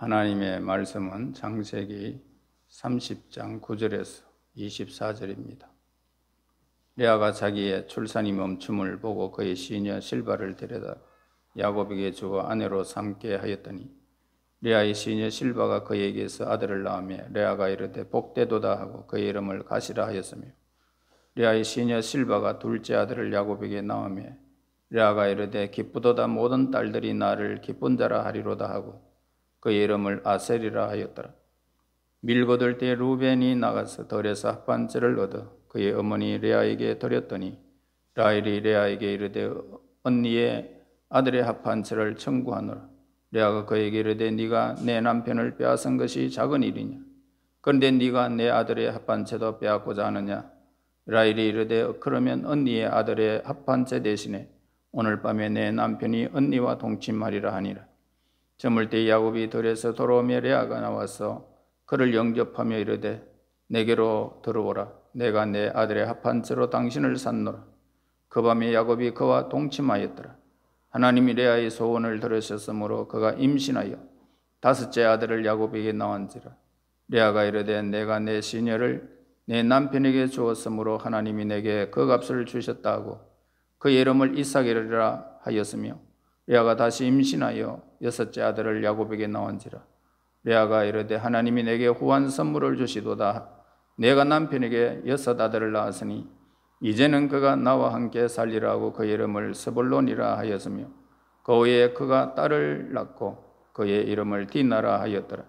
하나님의 말씀은 창세기 30장 9절에서 24절입니다. 레아가 자기의 출산이 멈춤을 보고 그의 시녀 실바를 데려다 야곱에게 주어 아내로 삼게 하였더니 레아의 시녀 실바가 그에게서 아들을 낳으며 레아가 이르되 복되도다 하고 그의 이름을 가시라 하였으며 레아의 시녀 실바가 둘째 아들을 야곱에게 낳으며 레아가 이르되 기쁘도다 모든 딸들이 나를 기쁜 자라 하리로다 하고 그의 이름을 아셀이라 하였더라. 밀거들 때 루벤이 나가서 들에서 합판째를 얻어 그의 어머니 레아에게 드렸더니 라헬이 레아에게 이르되 언니의 아들의 합판째를 청구하노라. 레아가 그에게 이르되 네가 내 남편을 빼앗은 것이 작은 일이냐? 그런데 네가 내 아들의 합판째도 빼앗고자 하느냐? 라헬이 이르되 그러면 언니의 아들의 합판째 대신에 오늘 밤에 내 남편이 언니와 동침하리라 하니라. 저물 때 야곱이 들에서 돌아오며 레아가 나와서 그를 영접하며 이르되 내게로 들어오라. 내가 내 아들의 합판째로 당신을 샀노라. 그 밤에 야곱이 그와 동침하였더라. 하나님이 레아의 소원을 들으셨으므로 그가 임신하여 다섯째 아들을 야곱에게 낳은지라. 레아가 이르되 내가 내 시녀를 내 남편에게 주었으므로 하나님이 내게 그 값을 주셨다 하고 그의 이름을 이삭이라 하였으며 레아가 다시 임신하여 여섯째 아들을 야곱에게 낳은지라. 레아가 이르되 하나님이 내게 후한 선물을 주시도다. 내가 남편에게 여섯 아들을 낳았으니 이제는 그가 나와 함께 살리라 하고 그의 이름을 스불론이라 하였으며 그 후에 그가 딸을 낳고 그의 이름을 디나라 하였더라.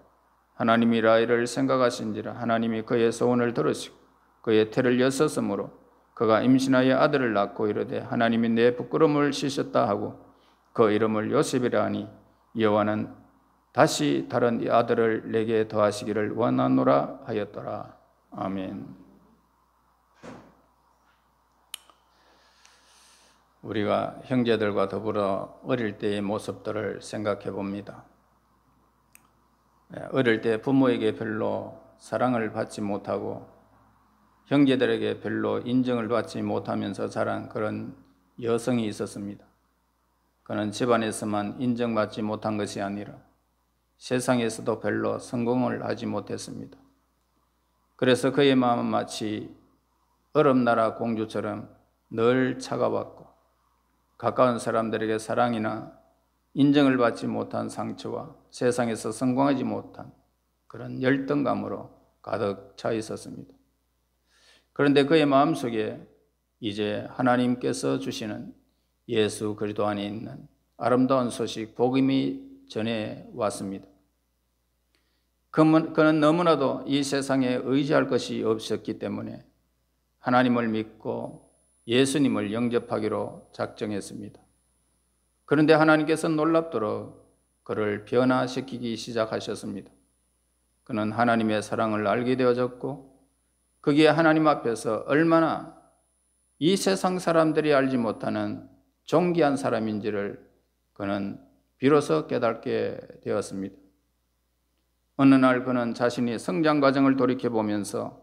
하나님이 라헬을 생각하신지라. 하나님이 그의 소원을 들으시고 그의 태를 여섰으므로 그가 임신하여 아들을 낳고 이르되 하나님이 내 부끄러움을 씻었다 하고 그 이름을 요셉이라 하니 여호와는 다시 다른 아들을 내게 더하시기를 원하노라 하였더라. 아멘. 우리가 형제들과 더불어 어릴 때의 모습들을 생각해 봅니다. 어릴 때 부모에게 별로 사랑을 받지 못하고 형제들에게 별로 인정을 받지 못하면서 자란 그런 여성이 있었습니다. 그는 집안에서만 인정받지 못한 것이 아니라 세상에서도 별로 성공을 하지 못했습니다. 그래서 그의 마음은 마치 얼음나라 공주처럼 늘 차가웠고 가까운 사람들에게 사랑이나 인정을 받지 못한 상처와 세상에서 성공하지 못한 그런 열등감으로 가득 차 있었습니다. 그런데 그의 마음속에 이제 하나님께서 주시는 예수 그리스도 안에 있는 아름다운 소식, 복음이 전해왔습니다. 그는 너무나도 이 세상에 의지할 것이 없었기 때문에 하나님을 믿고 예수님을 영접하기로 작정했습니다. 그런데 하나님께서 놀랍도록 그를 변화시키기 시작하셨습니다. 그는 하나님의 사랑을 알게 되어졌고 거기에 하나님 앞에서 얼마나 이 세상 사람들이 알지 못하는 존귀한 사람인지를 그는 비로소 깨닫게 되었습니다. 어느 날 그는 자신이 성장 과정을 돌이켜보면서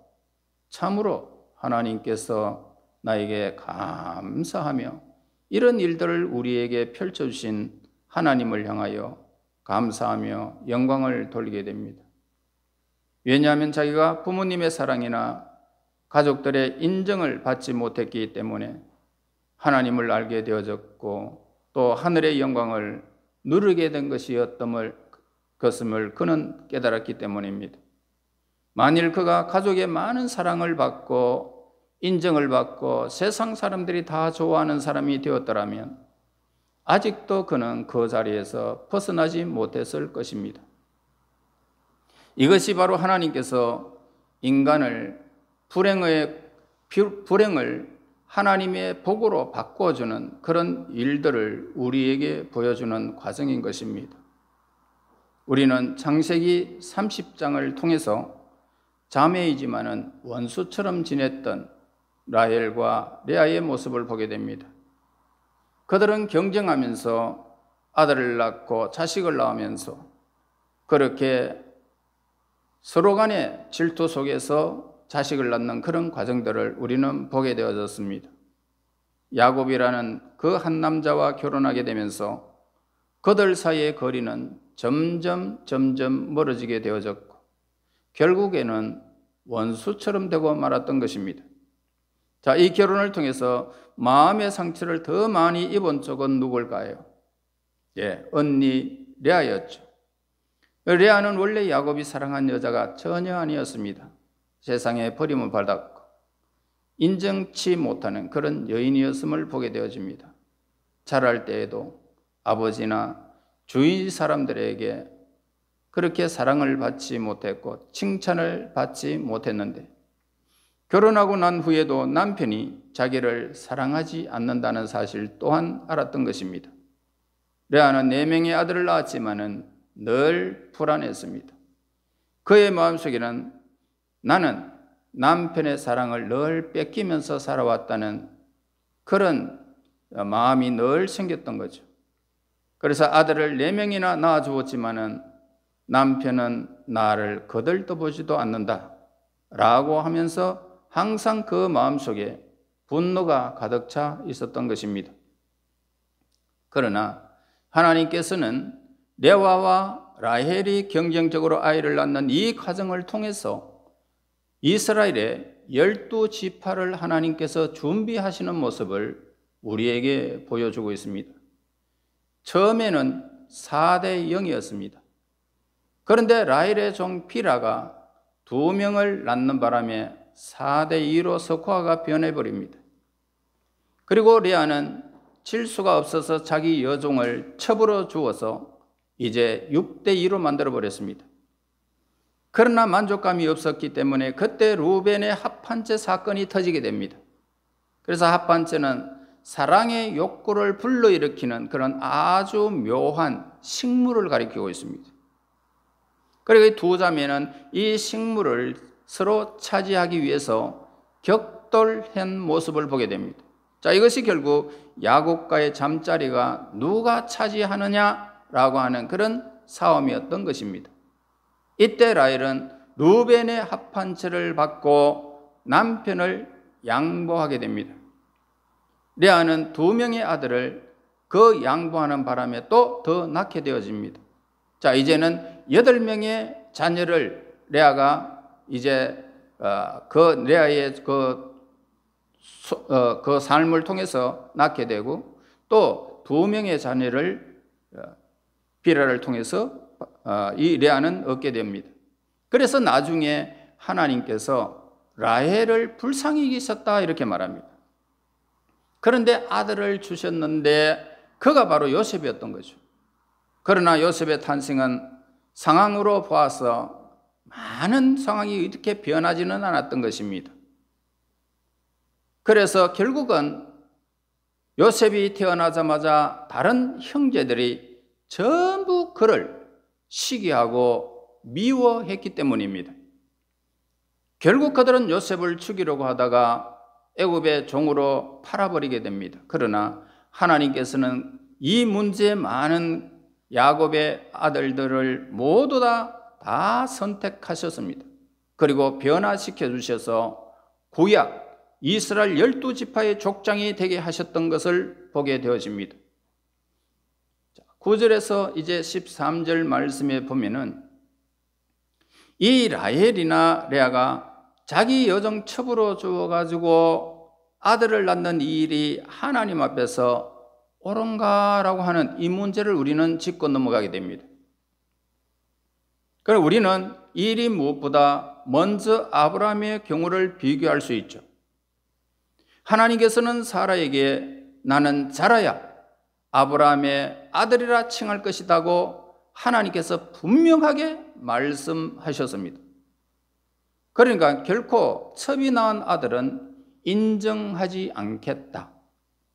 참으로 하나님께서 나에게 감사하며 이런 일들을 우리에게 펼쳐주신 하나님을 향하여 감사하며 영광을 돌리게 됩니다. 왜냐하면 자기가 부모님의 사랑이나 가족들의 인정을 받지 못했기 때문에 하나님을 알게 되어졌고 또 하늘의 영광을 누리게 된 것이었음을 그는 깨달았기 때문입니다. 만일 그가 가족의 많은 사랑을 받고 인정을 받고 세상 사람들이 다 좋아하는 사람이 되었더라면 아직도 그는 그 자리에서 벗어나지 못했을 것입니다. 이것이 바로 하나님께서 인간을 불행을 하나님의 복으로 바꿔주는 그런 일들을 우리에게 보여주는 과정인 것입니다. 우리는 창세기 30장을 통해서 자매이지만은 원수처럼 지냈던 라헬과 레아의 모습을 보게 됩니다. 그들은 경쟁하면서 아들을 낳고 자식을 낳으면서 그렇게 서로 간의 질투 속에서 자식을 낳는 그런 과정들을 우리는 보게 되어졌습니다. 야곱이라는 그 한 남자와 결혼하게 되면서 그들 사이의 거리는 점점 멀어지게 되어졌고 결국에는 원수처럼 되고 말았던 것입니다. 자, 이 결혼을 통해서 마음의 상처를 더 많이 입은 쪽은 누굴까요? 언니 레아였죠. 레아는 원래 야곱이 사랑한 여자가 전혀 아니었습니다. 세상에 버림을 받았고 인정치 못하는 그런 여인이었음을 보게 되어집니다. 자랄 때에도 아버지나 주위 사람들에게 그렇게 사랑을 받지 못했고 칭찬을 받지 못했는데 결혼하고 난 후에도 남편이 자기를 사랑하지 않는다는 사실 또한 알았던 것입니다. 레아는 4명의 아들을 낳았지만은 늘 불안했습니다. 그의 마음속에는 나는 남편의 사랑을 늘 뺏기면서 살아왔다는 그런 마음이 늘 생겼던 거죠. 그래서 아들을 4명이나 낳아주었지만은 남편은 나를 거들떠보지도 않는다 라고 하면서 항상 그 마음속에 분노가 가득 차 있었던 것입니다. 그러나 하나님께서는 레아와 라헬이 경쟁적으로 아이를 낳는 이 과정을 통해서 이스라엘의 12지파를 하나님께서 준비하시는 모습을 우리에게 보여주고 있습니다. 처음에는 4대 0이었습니다. 그런데 라헬의 종 비라가 2명을 낳는 바람에 4대 2로 석화가 변해버립니다. 그리고 레아는 칠 수가 없어서 자기 여종을 첩으로 주어서 이제 6대 2로 만들어버렸습니다. 그러나 만족감이 없었기 때문에 그때 루벤의 합판죄 사건이 터지게 됩니다. 그래서 합판죄는 사랑의 욕구를 불러일으키는 그런 아주 묘한 식물을 가리키고 있습니다. 그리고 이 2자매는 이 식물을 서로 차지하기 위해서 격돌한 모습을 보게 됩니다. 자, 이것이 결국 야곱과의 잠자리가 누가 차지하느냐라고 하는 그런 싸움이었던 것입니다. 이때 라헬은 루벤의 합판죄를 받고 남편을 양보하게 됩니다. 레아는 2명의 아들을 그 양보하는 바람에 또 더 낳게 되어집니다. 자, 이제는 8명의 자녀를 레아가 이제 그 레아의 그 삶을 통해서 낳게 되고 또 2명의 자녀를 비라를 통해서 이 레아는 얻게 됩니다. 그래서 나중에 하나님께서 라헬을 불쌍히 여기셨다 이렇게 말합니다. 그런데 아들을 주셨는데 그가 바로 요셉이었던 거죠. 그러나 요셉의 탄생은 상황으로 보아서 많은 상황이 이렇게 변하지는 않았던 것입니다. 그래서 결국은 요셉이 태어나자마자 다른 형제들이 전부 그를 시기하고 미워했기 때문입니다. 결국 그들은 요셉을 죽이려고 하다가 애굽의 종으로 팔아버리게 됩니다. 그러나 하나님께서는 이 문제에 많은 야곱의 아들들을 모두 다 선택하셨습니다. 그리고 변화시켜 주셔서 구약 이스라엘 12지파의 족장이 되게 하셨던 것을 보게 되어집니다. 9절에서 이제 13절 말씀에 보면은 이 라헬이나 레아가 자기 여종 첩으로 주어가지고 아들을 낳는 이 일이 하나님 앞에서 옳은가라고 하는 이 문제를 우리는 짚고 넘어가게 됩니다. 그럼 우리는 이 일이 무엇보다 먼저 아브라함의 경우를 비교할 수 있죠. 하나님께서는 사라에게 나는 자라야 아브라함의 아들이라 칭할 것이라고 하나님께서 분명하게 말씀하셨습니다. 그러니까 결코 첩이 낳은 아들은 인정하지 않겠다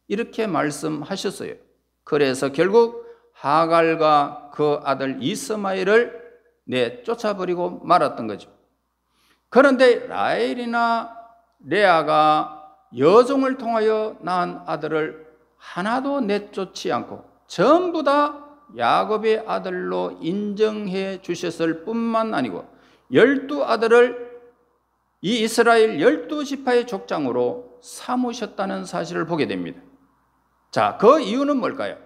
이렇게 말씀하셨어요. 그래서 결국 하갈과 그 아들 이스마엘을 쫓아버리고 말았던 거죠. 그런데 라헬이나 레아가 여종을 통하여 낳은 아들을 하나도 내쫓지 않고 전부 다 야곱의 아들로 인정해 주셨을 뿐만 아니고 12아들을 이 이스라엘 12지파의 족장으로 삼으셨다는 사실을 보게 됩니다. 자, 그 이유는 뭘까요?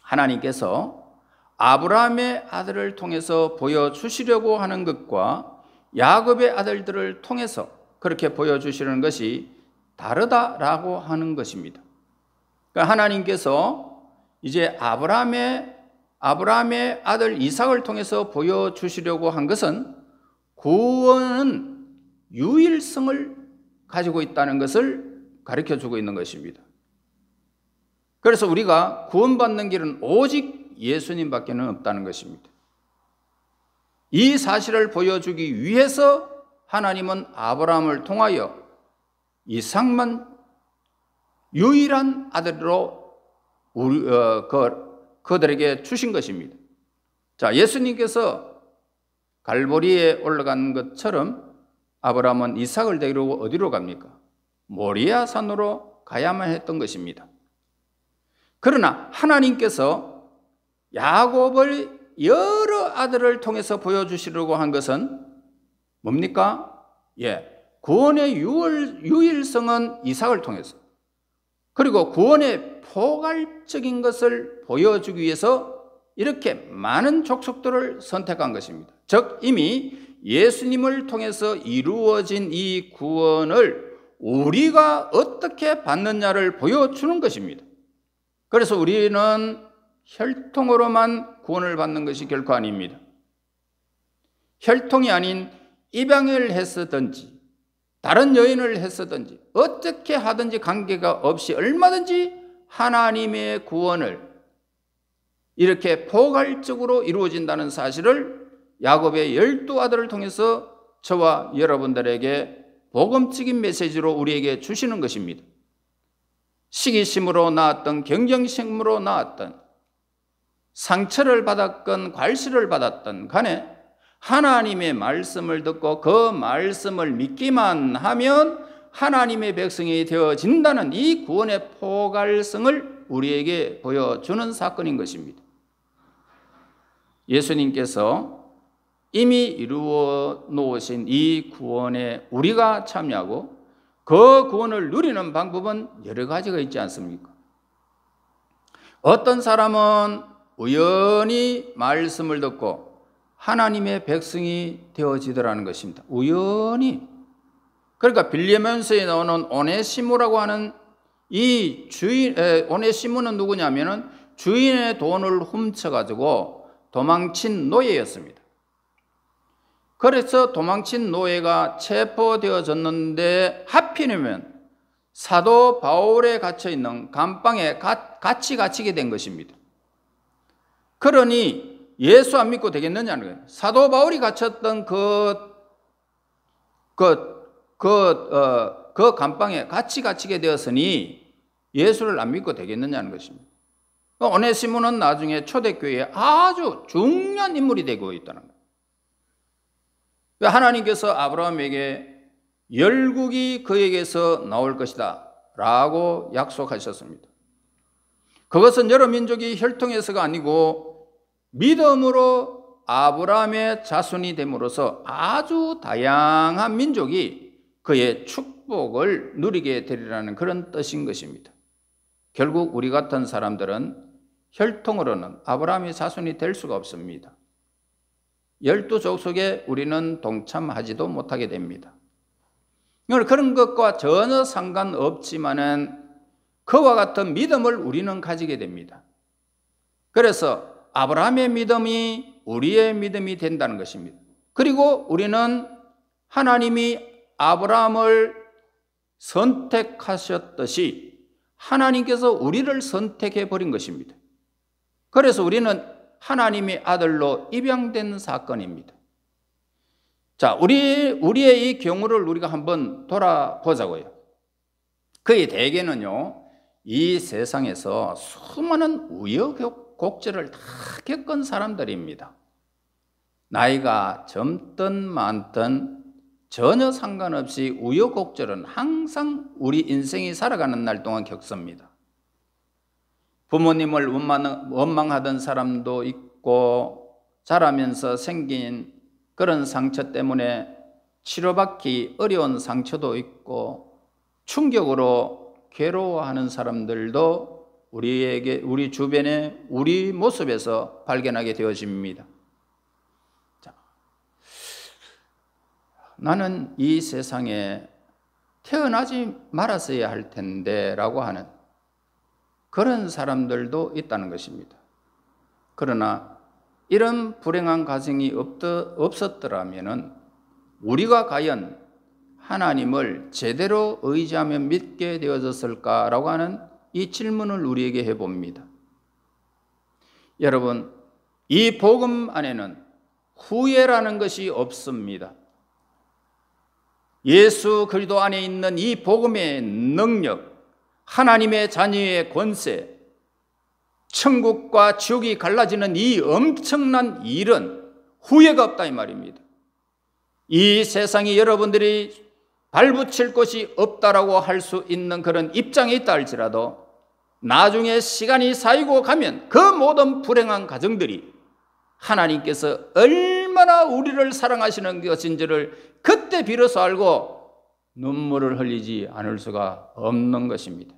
하나님께서 아브라함의 아들을 통해서 보여주시려고 하는 것과 야곱의 아들들을 통해서 그렇게 보여주시는 것이 다르다라고 하는 것입니다. 그러니까 하나님께서 이제 아브라함의 아들 이삭을 통해서 보여주시려고 한 것은 구원은 유일성을 가지고 있다는 것을 가르쳐주고 있는 것입니다. 그래서 우리가 구원받는 길은 오직 예수님밖에 없다는 것입니다. 이 사실을 보여주기 위해서 하나님은 아브라함을 통하여 이삭만 유일한 아들로 그들에게 주신 것입니다. 자, 예수님께서 갈보리에 올라간 것처럼 아브라함은 이삭을 데리고 어디로 갑니까? 모리아 산으로 가야만 했던 것입니다. 그러나 하나님께서 야곱을 여러 아들을 통해서 보여주시려고 한 것은 뭡니까? 구원의 유일성은 이삭을 통해서, 그리고 구원의 포괄적인 것을 보여주기 위해서 이렇게 많은 족속들을 선택한 것입니다. 즉 이미 예수님을 통해서 이루어진 이 구원을 우리가 어떻게 받느냐를 보여주는 것입니다. 그래서 우리는 혈통으로만 구원을 받는 것이 결코 아닙니다. 혈통이 아닌 입양을 했었든지 다른 여인을 했었든지 어떻게 하든지 관계가 없이 얼마든지 하나님의 구원을 이렇게 포괄적으로 이루어진다는 사실을 야곱의 12아들을 통해서 저와 여러분들에게 복음적인 메시지로 우리에게 주시는 것입니다. 시기심으로 나왔던 경쟁심으로 나왔던 상처를 받았건 괄시를 받았던 간에 하나님의 말씀을 듣고 그 말씀을 믿기만 하면 하나님의 백성이 되어진다는 이 구원의 포괄성을 우리에게 보여주는 사건인 것입니다. 예수님께서 이미 이루어 놓으신 이 구원에 우리가 참여하고 그 구원을 누리는 방법은 여러 가지가 있지 않습니까? 어떤 사람은 우연히 말씀을 듣고 하나님의 백성이 되어지더라는 것입니다. 우연히. 그러니까 빌레몬서에 나오는 오네시모라고 하는 이 주인, 오네시모는 누구냐면은 주인의 돈을 훔쳐가지고 도망친 노예였습니다. 그래서 도망친 노예가 체포되어졌는데 하필이면 사도 바울에 갇혀있는 감방에 같이 갇히게 된 것입니다. 그러니 예수 안 믿고 되겠느냐는 거예요. 사도 바울이 갇혔던 그 감방에 같이 갇히게 되었으니 예수를 안 믿고 되겠느냐는 것입니다. 오네시모는 나중에 초대교회에 아주 중요한 인물이 되고 있다는 거예요. 하나님께서 아브라함에게 열국이 그에게서 나올 것이다 라고 약속하셨습니다. 그것은 여러 민족이 혈통에서가 아니고 믿음으로 아브라함의 자손이 됨으로써 아주 다양한 민족이 그의 축복을 누리게 되리라는 그런 뜻인 것입니다. 결국 우리 같은 사람들은 혈통으로는 아브라함의 자손이 될 수가 없습니다. 12족속에 우리는 동참하지도 못하게 됩니다. 그런 것과 전혀 상관없지만은 그와 같은 믿음을 우리는 가지게 됩니다. 그래서 아브라함의 믿음이 우리의 믿음이 된다는 것입니다. 그리고 우리는 하나님이 아브라함을 선택하셨듯이 하나님께서 우리를 선택해 버린 것입니다. 그래서 우리는 하나님의 아들로 입양된 사건입니다. 자, 우리의 이 경우를 우리가 한번 돌아보자고요. 그의 대개는요, 이 세상에서 수많은 우여곡절을 다 겪은 사람들입니다. 나이가 젊든 많든 전혀 상관없이 우여곡절은 항상 우리 인생이 살아가는 날 동안 겪습니다. 부모님을 원망하던 사람도 있고 자라면서 생긴 그런 상처 때문에 치료받기 어려운 상처도 있고 충격으로 괴로워하는 사람들도 우리 주변에 우리 모습에서 발견하게 되어집니다. 자, 나는 이 세상에 태어나지 말았어야 할 텐데 라고 하는 그런 사람들도 있다는 것입니다. 그러나 이런 불행한 가정이 없었더라면 우리가 과연 하나님을 제대로 의지하며 믿게 되어졌을까라고 하는 이 질문을 우리에게 해봅니다. 여러분, 이 복음 안에는 후회라는 것이 없습니다. 예수 그리스도 안에 있는 이 복음의 능력, 하나님의 자녀의 권세, 천국과 지옥이 갈라지는 이 엄청난 일은 후회가 없다 이 말입니다. 이 세상에 여러분들이 발붙일 곳이 없다라고 할 수 있는 그런 입장에 있다 할지라도 나중에 시간이 쌓이고 가면 그 모든 불행한 가정들이 하나님께서 얼마나 우리를 사랑하시는 것인지를 그때 비로소 알고 눈물을 흘리지 않을 수가 없는 것입니다.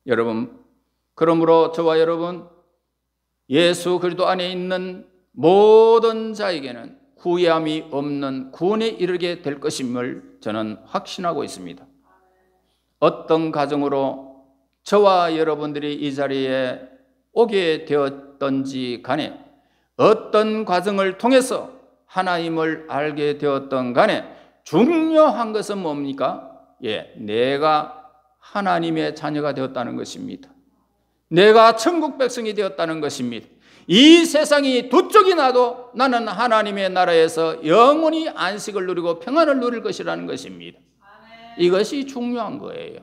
여러분, 그러므로 저와 여러분, 예수 그리스도 안에 있는 모든 자에게는 후회함이 없는 구원에 이르게 될 것임을 저는 확신하고 있습니다. 어떤 가정으로 저와 여러분들이 이 자리에 오게 되었던지 간에, 어떤 과정을 통해서 하나님을 알게 되었던 간에 중요한 것은 뭡니까? 내가 하나님의 자녀가 되었다는 것입니다. 내가 천국 백성이 되었다는 것입니다. 이 세상이 두 쪽이 나도 나는 하나님의 나라에서 영원히 안식을 누리고 평안을 누릴 것이라는 것입니다. 이것이 중요한 거예요.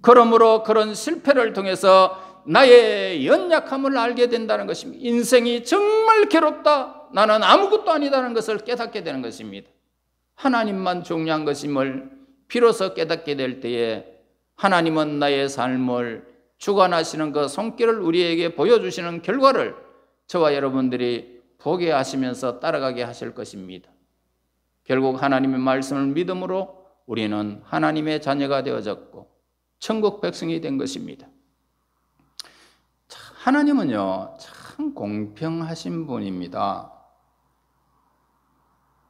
그러므로 그런 실패를 통해서 나의 연약함을 알게 된다는 것입니다. 인생이 정말 괴롭다, 나는 아무것도 아니다는 것을 깨닫게 되는 것입니다. 하나님만 중요한 것임을 비로소 깨닫게 될 때에 하나님은 나의 삶을 주관하시는 그 손길을 우리에게 보여주시는 결과를 저와 여러분들이 보게 하시면서 따라가게 하실 것입니다. 결국 하나님의 말씀을 믿음으로 우리는 하나님의 자녀가 되어졌고 천국 백성이 된 것입니다. 하나님은요, 참 공평하신 분입니다.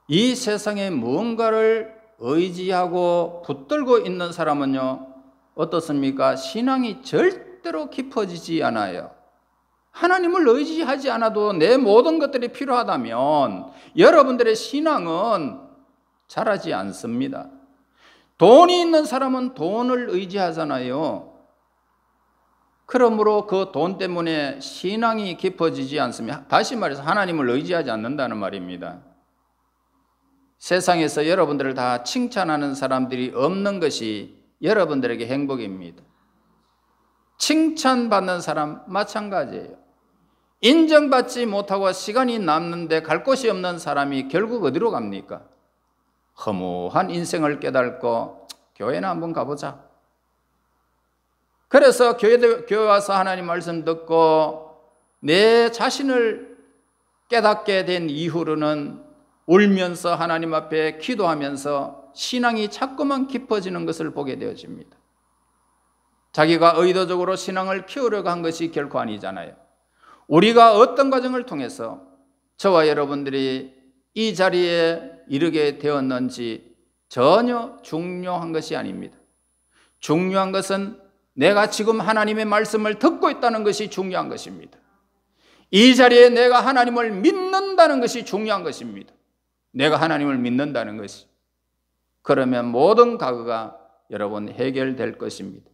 이 세상에 무언가를 의지하고 붙들고 있는 사람은요, 어떻습니까? 신앙이 절대로 깊어지지 않아요. 하나님을 의지하지 않아도 내 모든 것들이 필요하다면 여러분들의 신앙은 자라지 않습니다. 돈이 있는 사람은 돈을 의지하잖아요. 그러므로 그 돈 때문에 신앙이 깊어지지 않습니다. 다시 말해서 하나님을 의지하지 않는다는 말입니다. 세상에서 여러분들을 다 칭찬하는 사람들이 없는 것이 여러분들에게 행복입니다. 칭찬받는 사람 마찬가지예요. 인정받지 못하고 시간이 남는데 갈 곳이 없는 사람이 결국 어디로 갑니까? 허무한 인생을 깨닫고 교회나 한번 가보자. 그래서 교회 와서 하나님 말씀 듣고 내 자신을 깨닫게 된 이후로는 울면서 하나님 앞에 기도하면서 신앙이 자꾸만 깊어지는 것을 보게 되어집니다. 자기가 의도적으로 신앙을 키우려고 한 것이 결코 아니잖아요. 우리가 어떤 과정을 통해서 저와 여러분들이 이 자리에 이르게 되었는지 전혀 중요한 것이 아닙니다. 중요한 것은 내가 지금 하나님의 말씀을 듣고 있다는 것이 중요한 것입니다. 이 자리에 내가 하나님을 믿는다는 것이 중요한 것입니다. 내가 하나님을 믿는다는 것이. 그러면 모든 과거가 여러분 해결될 것입니다.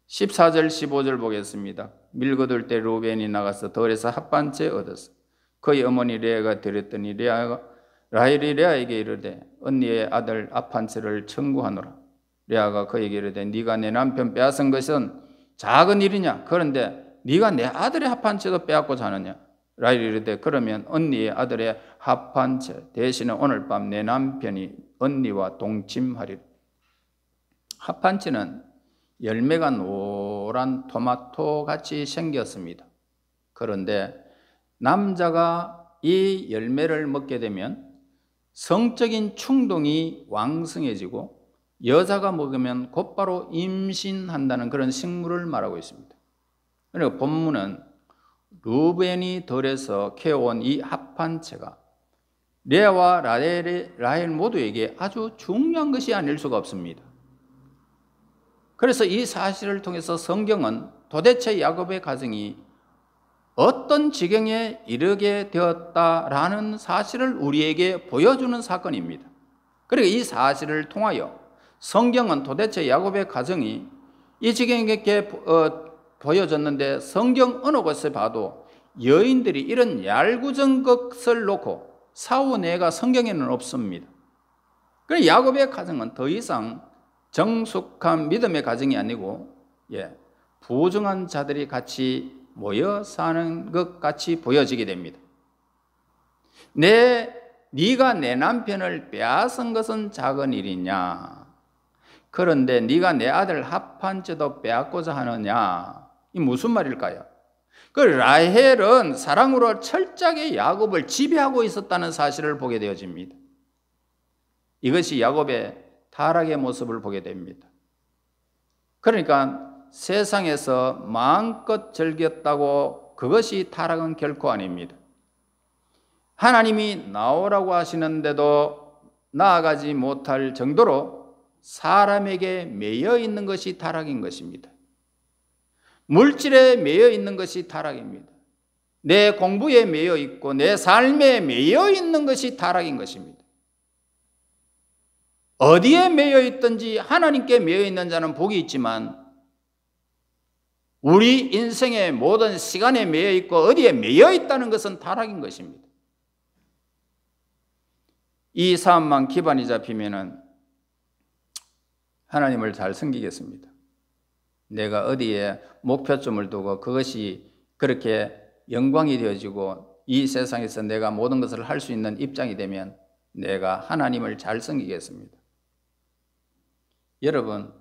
14절 15절 보겠습니다. 밀거둘 때 루벤이 나가서 들에서 합반채 얻었어. 그의 어머니 레아가 드렸더니 라헬이 레아에게 이르되 언니의 아들 합반채를 청구하노라. 레아가 그에게 이르되 네가 내 남편 빼앗은 것은 작은 일이냐? 그런데 네가 내 아들의 합반채도 빼앗고자 하느냐? 라헬이 이르되 그러면 언니의 아들의 합반채 대신에 오늘 밤 내 남편이 언니와 동침하리라. 합반채는 열매가 노란 토마토 같이 생겼습니다. 그런데 남자가 이 열매를 먹게 되면 성적인 충동이 왕성해지고 여자가 먹으면 곧바로 임신한다는 그런 식물을 말하고 있습니다. 그러니까 본문은 루벤이 들에서 키워온 이 합한체가 레아와 라헬 모두에게 아주 중요한 것이 아닐 수가 없습니다. 그래서 이 사실을 통해서 성경은 도대체 야곱의 가정이 어떤 지경에 이르게 되었다라는 사실을 우리에게 보여주는 사건입니다. 그리고 이 사실을 통하여 성경은 도대체 야곱의 가정이 이 지경에 보여졌는데, 성경 어느 곳에 봐도 여인들이 이런 얄궂은 것을 놓고 사후 내가 성경에는 없습니다. 그래서 야곱의 가정은 더 이상 정숙한 믿음의 가정이 아니고 부정한 자들이 같이 모여 사는 것 같이 보여지게 됩니다. 네가 내 남편을 빼앗은 것은 작은 일이냐? 그런데 네가 내 아들 합한째도 빼앗고자 하느냐? 이 무슨 말일까요? 그 라헬은 사랑으로 철저하게 야곱을 지배하고 있었다는 사실을 보게 되어집니다. 이것이 야곱의 타락의 모습을 보게 됩니다. 그러니까 세상에서 마음껏 즐겼다고 그것이 타락은 결코 아닙니다. 하나님이 나오라고 하시는데도 나아가지 못할 정도로 사람에게 매여 있는 것이 타락인 것입니다. 물질에 매여 있는 것이 타락입니다. 내 공부에 매여 있고 내 삶에 매여 있는 것이 타락인 것입니다. 어디에 매여 있든지 하나님께 매여 있는 자는 복이 있지만, 우리 인생의 모든 시간에 매여 있고 어디에 매여 있다는 것은 타락인 것입니다. 이 사업만 기반이 잡히면은 하나님을 잘 섬기겠습니다. 내가 어디에 목표점을 두고 그것이 그렇게 영광이 되어지고 이 세상에서 내가 모든 것을 할 수 있는 입장이 되면 내가 하나님을 잘 섬기겠습니다. 여러분,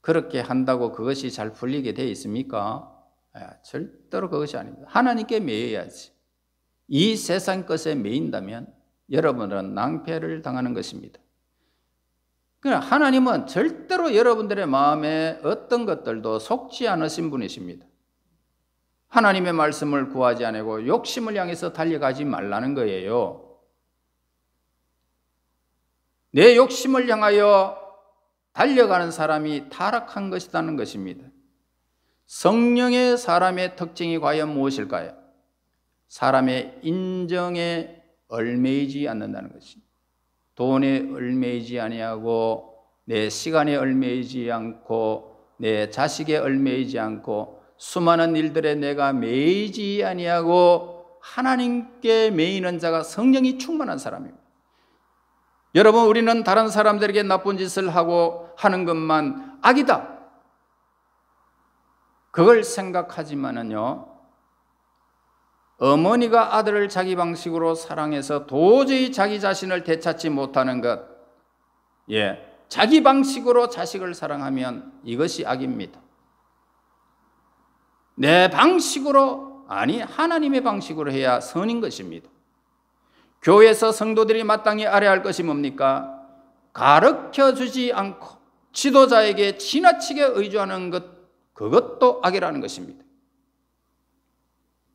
그렇게 한다고 그것이 잘 풀리게 되어 있습니까? 절대로 그것이 아닙니다. 하나님께 매여야지. 이 세상 것에 매인다면 여러분은 낭패를 당하는 것입니다. 그러나 하나님은 절대로 여러분들의 마음에 어떤 것들도 속지 않으신 분이십니다. 하나님의 말씀을 구하지 않고 욕심을 향해서 달려가지 말라는 거예요. 내 욕심을 향하여 달려가는 사람이 타락한 것이라는 것입니다. 성령의 사람의 특징이 과연 무엇일까요? 사람의 인정에 얽매이지 않는다는 것입니다. 돈에 얽매이지 아니하고 내 시간에 얽매이지 않고 내 자식에 얽매이지 않고 수많은 일들에 내가 매이지 아니하고 하나님께 매이는 자가 성령이 충만한 사람입니다. 여러분, 우리는 다른 사람들에게 나쁜 짓을 하고 하는 것만 악이다, 그걸 생각하지만은요, 어머니가 아들을 자기 방식으로 사랑해서 도저히 자기 자신을 되찾지 못하는 것, 자기 방식으로 자식을 사랑하면 이것이 악입니다. 내 방식으로, 아니 하나님의 방식으로 해야 선인 것입니다. 교회에서 성도들이 마땅히 알아야 할 것이 뭡니까? 가르쳐주지 않고 지도자에게 지나치게 의존하는 것, 그것도 악이라는 것입니다.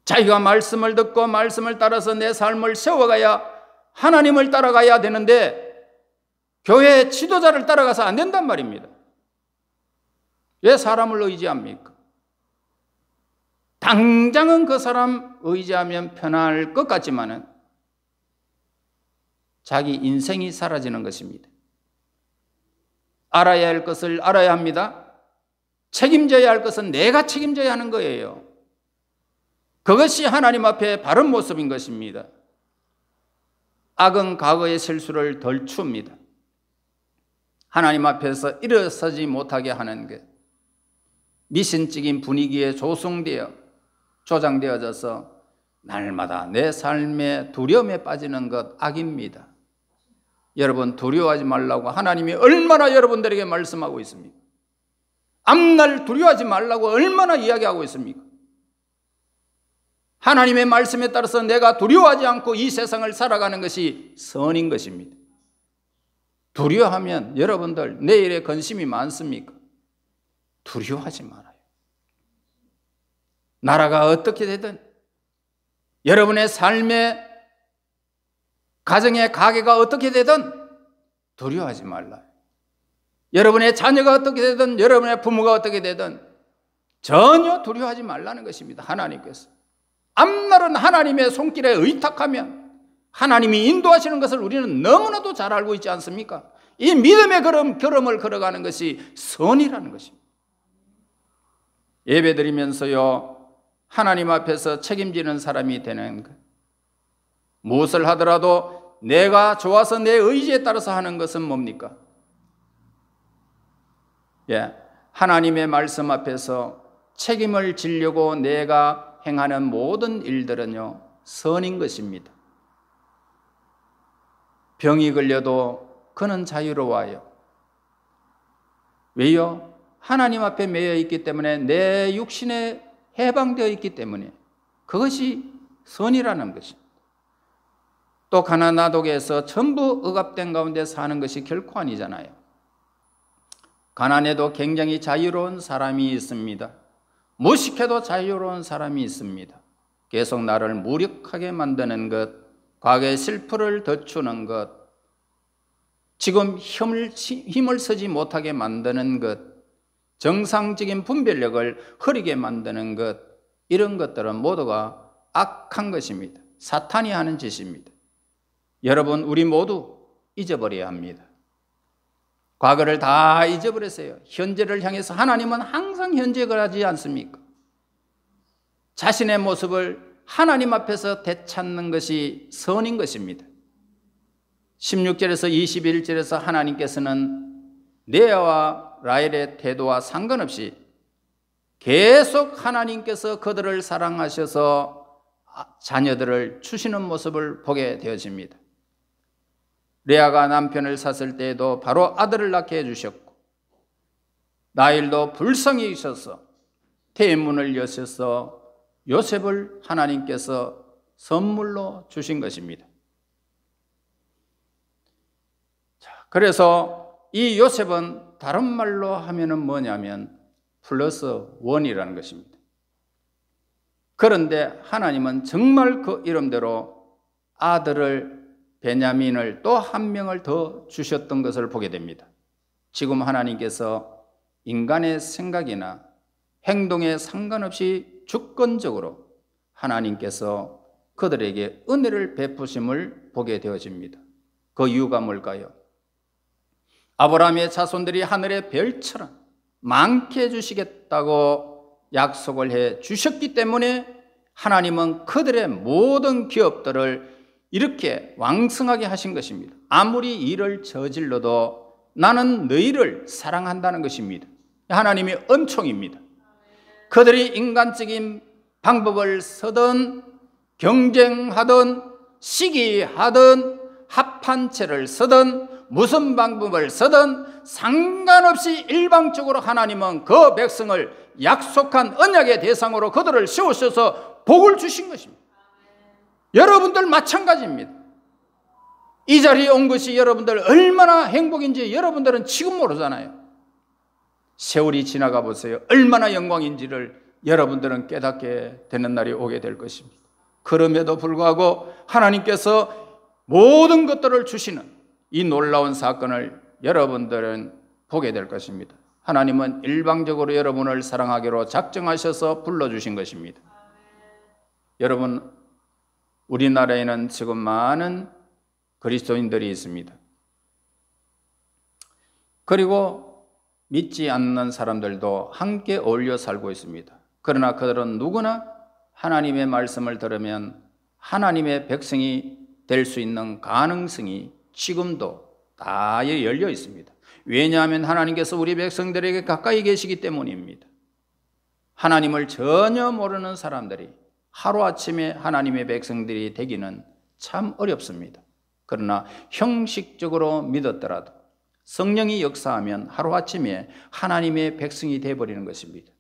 자기가 말씀을 듣고 말씀을 따라서 내 삶을 세워가야 하나님을 따라가야 되는데 교회 지도자를 따라가서 안 된단 말입니다. 왜 사람을 의지합니까? 당장은 그 사람 의지하면 편할 것 같지만은 자기 인생이 사라지는 것입니다. 알아야 할 것을 알아야 합니다. 책임져야 할 것은 내가 책임져야 하는 거예요. 그것이 하나님 앞에 바른 모습인 것입니다. 악은 과거의 실수를 덜춥니다. 하나님 앞에서 일어서지 못하게 하는 것, 미신적인 분위기에 조장되어져서 날마다 내 삶의 두려움에 빠지는 것, 악입니다. 여러분, 두려워하지 말라고 하나님이 얼마나 여러분들에게 말씀하고 있습니까? 앞날 두려워하지 말라고 얼마나 이야기하고 있습니까? 하나님의 말씀에 따라서 내가 두려워하지 않고 이 세상을 살아가는 것이 선인 것입니다. 두려워하면 여러분들 내일에 근심이 많습니까? 두려워하지 말아요. 나라가 어떻게 되든, 여러분의 삶의 가정의 가계가 어떻게 되든 두려워하지 말라. 여러분의 자녀가 어떻게 되든, 여러분의 부모가 어떻게 되든 전혀 두려워하지 말라는 것입니다. 하나님께서 앞날은 하나님의 손길에 의탁하면 하나님이 인도하시는 것을 우리는 너무나도 잘 알고 있지 않습니까? 이 믿음의 걸음을 걸어가는 것이 선이라는 것입니다. 예배드리면서요, 하나님 앞에서 책임지는 사람이 되는 것. 무엇을 하더라도 내가 좋아서 내 의지에 따라서 하는 것은 뭡니까? 하나님의 말씀 앞에서 책임을 지려고 내가 행하는 모든 일들은요, 선인 것입니다. 병이 걸려도 그는 자유로워요. 왜요? 하나님 앞에 매여 있기 때문에, 내 육신에 해방되어 있기 때문에 그것이 선이라는 것입니다. 또 가난아독에서 전부 억압된 가운데 사는 것이 결코 아니잖아요. 가난해도 굉장히 자유로운 사람이 있습니다. 무식해도 자유로운 사람이 있습니다. 계속 나를 무력하게 만드는 것, 과거의 슬픔을 덧주는 것, 지금 힘을 쓰지 못하게 만드는 것, 정상적인 분별력을 흐리게 만드는 것, 이런 것들은 모두가 악한 것입니다. 사탄이 하는 짓입니다. 여러분, 우리 모두 잊어버려야 합니다. 과거를 다 잊어버렸어요. 현재를 향해서 하나님은 항상 현재를 하지 않습니까? 자신의 모습을 하나님 앞에서 되찾는 것이 선인 것입니다. 16절에서 21절에서 하나님께서는 레아와 라헬의 태도와 상관없이 계속 하나님께서 그들을 사랑하셔서 자녀들을 주시는 모습을 보게 되어집니다. 레아가 남편을 샀을 때에도 바로 아들을 낳게 해주셨고, 라헬도 불성이 있어서 태문을 여셔서 요셉을 하나님께서 선물로 주신 것입니다. 그래서 이 요셉은 다른 말로 하면은 뭐냐면 플러스 원이라는 것입니다. 그런데 하나님은 정말 그 이름대로 아들을, 베냐민을 또 한 명을 더 주셨던 것을 보게 됩니다. 지금 하나님께서 인간의 생각이나 행동에 상관없이 주권적으로 하나님께서 그들에게 은혜를 베푸심을 보게 되어집니다. 그 이유가 뭘까요? 아브라함의 자손들이 하늘의 별처럼 많게 해주시겠다고 약속을 해 주셨기 때문에 하나님은 그들의 모든 기업들을 이렇게 왕성하게 하신 것입니다. 아무리 일을 저질러도 나는 너희를 사랑한다는 것입니다. 하나님의 은총입니다. 그들이 인간적인 방법을 쓰든 경쟁하든 시기하든 합한체를 쓰든 무슨 방법을 쓰든 상관없이 일방적으로 하나님은 그 백성을 약속한 언약의 대상으로 그들을 세우셔서 복을 주신 것입니다. 여러분들 마찬가지입니다. 이 자리에 온 것이 여러분들 얼마나 행복인지 여러분들은 지금 모르잖아요. 세월이 지나가 보세요. 얼마나 영광인지를 여러분들은 깨닫게 되는 날이 오게 될 것입니다. 그럼에도 불구하고 하나님께서 모든 것들을 주시는 이 놀라운 사건을 여러분들은 보게 될 것입니다. 하나님은 일방적으로 여러분을 사랑하기로 작정하셔서 불러주신 것입니다. 여러분, 우리나라에는 지금 많은 그리스도인들이 있습니다. 그리고 믿지 않는 사람들도 함께 어울려 살고 있습니다. 그러나 그들은 누구나 하나님의 말씀을 들으면 하나님의 백성이 될 수 있는 가능성이 지금도 다 열려 있습니다. 왜냐하면 하나님께서 우리 백성들에게 가까이 계시기 때문입니다. 하나님을 전혀 모르는 사람들이 하루아침에 하나님의 백성들이 되기는 참 어렵습니다. 그러나 형식적으로 믿었더라도 성령이 역사하면 하루아침에 하나님의 백성이 되어버리는 것입니다.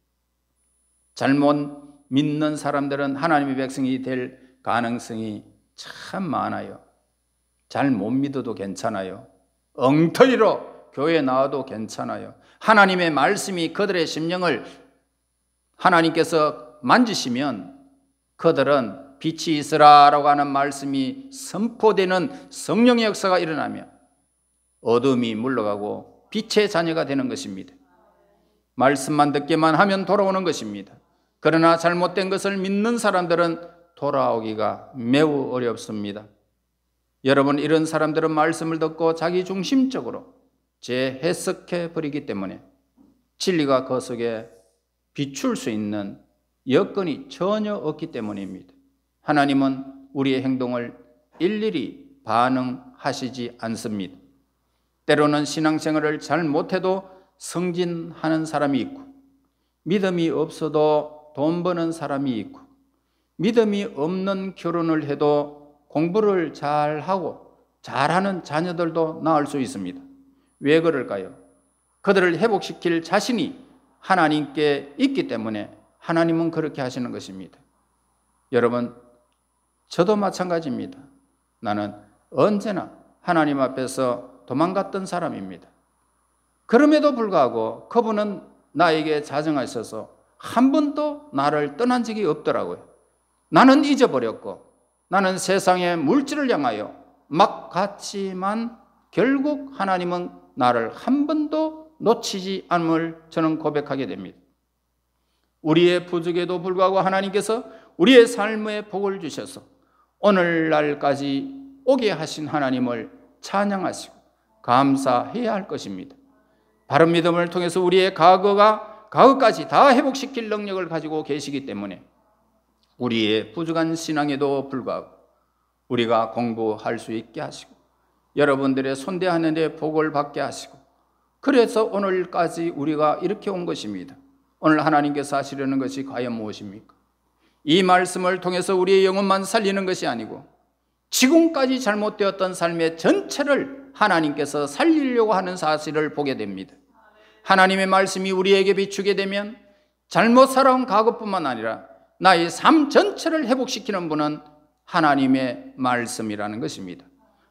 잘못 믿는 사람들은 하나님의 백성이 될 가능성이 참 많아요. 잘 못 믿어도 괜찮아요. 엉터리로 교회에 나와도 괜찮아요. 하나님의 말씀이 그들의 심령을 하나님께서 만지시면 그들은 빛이 있으라라고 하는 말씀이 선포되는 성령의 역사가 일어나며 어둠이 물러가고 빛의 자녀가 되는 것입니다. 말씀만 듣기만 하면 돌아오는 것입니다. 그러나 잘못된 것을 믿는 사람들은 돌아오기가 매우 어렵습니다. 여러분, 이런 사람들은 말씀을 듣고 자기 중심적으로 재해석해 버리기 때문에 진리가 그 속에 비출 수 있는 여건이 전혀 없기 때문입니다. 하나님은 우리의 행동을 일일이 반응하시지 않습니다. 때로는 신앙생활을 잘 못해도 승진하는 사람이 있고, 믿음이 없어도 돈 버는 사람이 있고, 믿음이 없는 결혼을 해도 공부를 잘하고 잘하는 자녀들도 낳을 수 있습니다. 왜 그럴까요? 그들을 회복시킬 자신이 하나님께 있기 때문에 하나님은 그렇게 하시는 것입니다. 여러분, 저도 마찬가지입니다. 나는 언제나 하나님 앞에서 도망갔던 사람입니다. 그럼에도 불구하고 그분은 나에게 자정하셔서 한 번도 나를 떠난 적이 없더라고요. 나는 잊어버렸고 나는 세상의 물질을 향하여 막 갔지만 결국 하나님은 나를 한 번도 놓치지 않음을 저는 고백하게 됩니다. 우리의 부족에도 불구하고 하나님께서 우리의 삶에 복을 주셔서 오늘날까지 오게 하신 하나님을 찬양하시고 감사해야 할 것입니다. 바른 믿음을 통해서 우리의 과거까지 다 회복시킬 능력을 가지고 계시기 때문에 우리의 부족한 신앙에도 불구하고 우리가 공부할 수 있게 하시고 여러분들의 손대하는 데 복을 받게 하시고, 그래서 오늘까지 우리가 이렇게 온 것입니다. 오늘 하나님께서 하시려는 것이 과연 무엇입니까? 이 말씀을 통해서 우리의 영혼만 살리는 것이 아니고 지금까지 잘못되었던 삶의 전체를 하나님께서 살리려고 하는 사실을 보게 됩니다. 하나님의 말씀이 우리에게 비추게 되면 잘못 살아온 과거뿐만 아니라 나의 삶 전체를 회복시키는 분은 하나님의 말씀이라는 것입니다.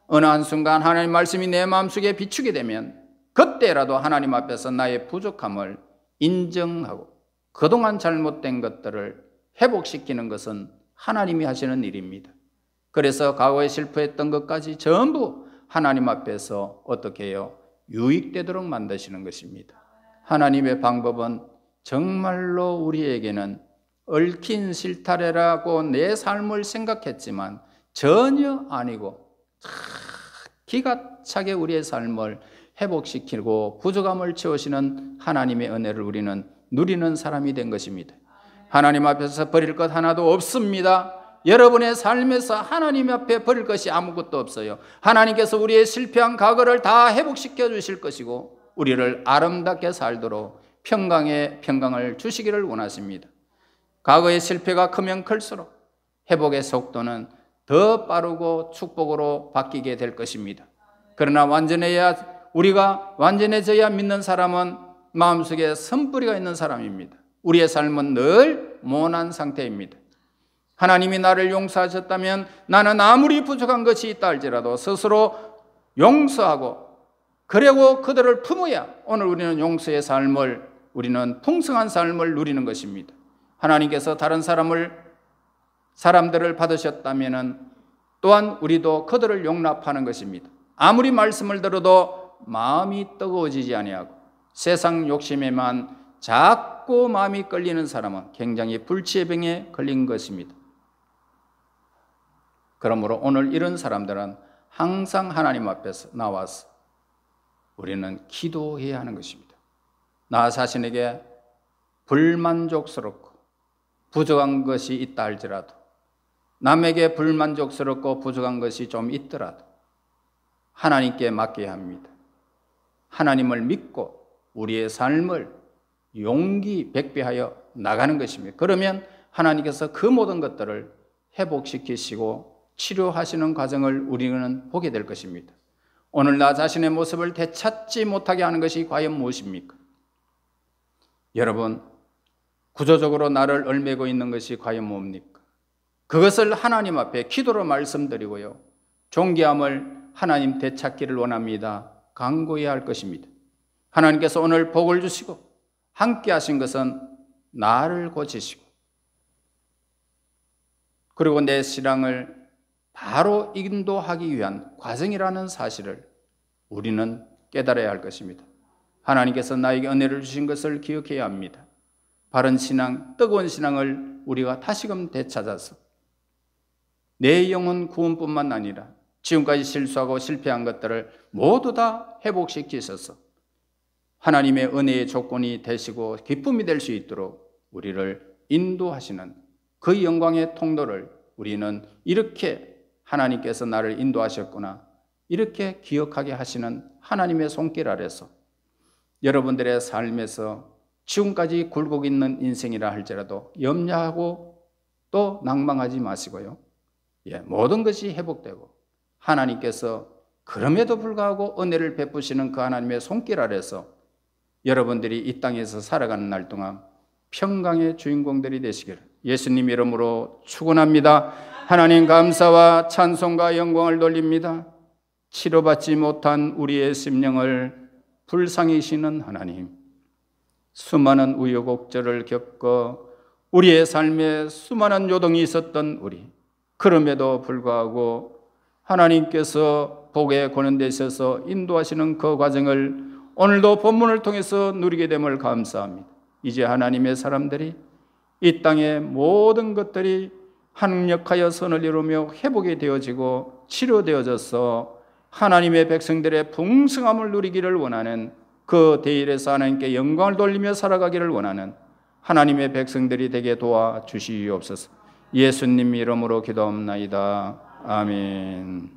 어느 한순간 하나님의 말씀이 내 마음속에 비추게 되면 그때라도 하나님 앞에서 나의 부족함을 인정하고 그동안 잘못된 것들을 회복시키는 것은 하나님이 하시는 일입니다. 그래서 과거에 실패했던 것까지 전부 하나님 앞에서 어떻게 해요? 유익되도록 만드시는 것입니다. 하나님의 방법은 정말로 우리에게는 얽힌 실타래라고 내 삶을 생각했지만 전혀 아니고 기가 차게 우리의 삶을 회복시키고 부족함을 채우시는 하나님의 은혜를 우리는 누리는 사람이 된 것입니다. 하나님 앞에서 버릴 것 하나도 없습니다. 여러분의 삶에서 하나님 앞에 버릴 것이 아무것도 없어요. 하나님께서 우리의 실패한 과거를 다 회복시켜 주실 것이고 우리를 아름답게 살도록 평강을 주시기를 원하십니다. 과거의 실패가 크면 클수록 회복의 속도는 더 빠르고 축복으로 바뀌게 될 것입니다. 그러나 우리가 완전해져야 믿는 사람은 마음속에 선뿌리가 있는 사람입니다. 우리의 삶은 늘 모난 상태입니다. 하나님이 나를 용서하셨다면 나는 아무리 부족한 것이 있다 할지라도 스스로 용서하고 그리고 그들을 품어야 오늘 우리는 용서의 삶을, 우리는 풍성한 삶을 누리는 것입니다. 하나님께서 다른 사람들을 받으셨다면 또한 우리도 그들을 용납하는 것입니다. 아무리 말씀을 들어도 마음이 뜨거워지지 아니하고 세상 욕심에만 자꾸 마음이 끌리는 사람은 굉장히 불치의 병에 걸린 것입니다. 그러므로 오늘 이런 사람들은 항상 하나님 앞에서 나와서 우리는 기도해야 하는 것입니다. 나 자신에게 불만족스럽고 부족한 것이 있다 할지라도, 남에게 불만족스럽고 부족한 것이 좀 있더라도 하나님께 맡겨야 합니다. 하나님을 믿고 우리의 삶을 용기 백배하여 나가는 것입니다. 그러면 하나님께서 그 모든 것들을 회복시키시고 치료하시는 과정을 우리는 보게 될 것입니다. 오늘 나 자신의 모습을 되찾지 못하게 하는 것이 과연 무엇입니까? 여러분, 구조적으로 나를 얽매고 있는 것이 과연 뭡니까? 그것을 하나님 앞에 기도로 말씀드리고요, 존귀함을 하나님 되찾기를 원합니다. 간구해야 할 것입니다. 하나님께서 오늘 복을 주시고 함께 하신 것은 나를 고치시고 그리고 내 신앙을 바로 인도하기 위한 과정이라는 사실을 우리는 깨달아야 할 것입니다. 하나님께서 나에게 은혜를 주신 것을 기억해야 합니다. 바른 신앙, 뜨거운 신앙을 우리가 다시금 되찾아서 내 영혼 구원뿐만 아니라 지금까지 실수하고 실패한 것들을 모두 다 회복시키셔서 하나님의 은혜의 조건이 되시고 기쁨이 될 수 있도록 우리를 인도하시는 그 영광의 통로를 우리는 이렇게 하나님께서 나를 인도하셨구나, 이렇게 기억하게 하시는 하나님의 손길 아래서 여러분들의 삶에서 지금까지 굴곡 있는 인생이라 할지라도 염려하고 또 낭망하지 마시고요. 모든 것이 회복되고 하나님께서 그럼에도 불구하고 은혜를 베푸시는 그 하나님의 손길 아래서 여러분들이 이 땅에서 살아가는 날 동안 평강의 주인공들이 되시기를 예수님 이름으로 축원합니다. 하나님 감사와 찬송과 영광을 돌립니다. 치료받지 못한 우리의 심령을 불쌍히 여기시는 하나님, 수많은 우여곡절을 겪어 우리의 삶에 수많은 요동이 있었던 우리, 그럼에도 불구하고 하나님께서 복의 권한에 있어서 인도하시는 그 과정을 오늘도 본문을 통해서 누리게 됨을 감사합니다. 이제 하나님의 사람들이 이 땅의 모든 것들이 합력하여 선을 이루며 회복이 되어지고 치료되어져서 하나님의 백성들의 풍성함을 누리기를 원하는 그 대일에서 하나님께 영광을 돌리며 살아가기를 원하는 하나님의 백성들이 되게 도와주시옵소서. 예수님 이름으로 기도합나이다. 아멘.